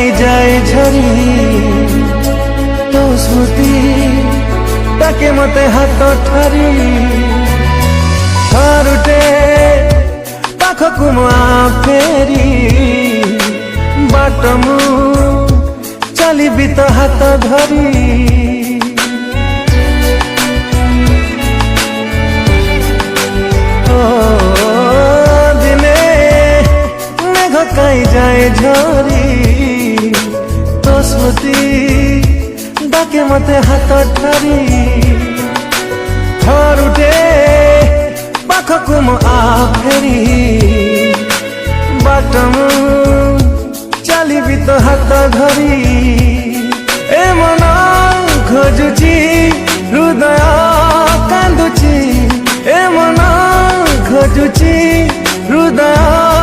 काई जाए झरी तो स्मृति ताके मते हाथ ठारी थरुटे पाखकु म फेरी बाट मु चलिबि तो हाथ धरी दिने मेघ काई जाए झरी तो स्मृति डाके मते हाथ ठारी थरुटे पाखकु म फेरी बाट मु चलिबि तो हाथ धरी ए मन खोजुची हृदय कांदुची ए मन खोजुची हृदय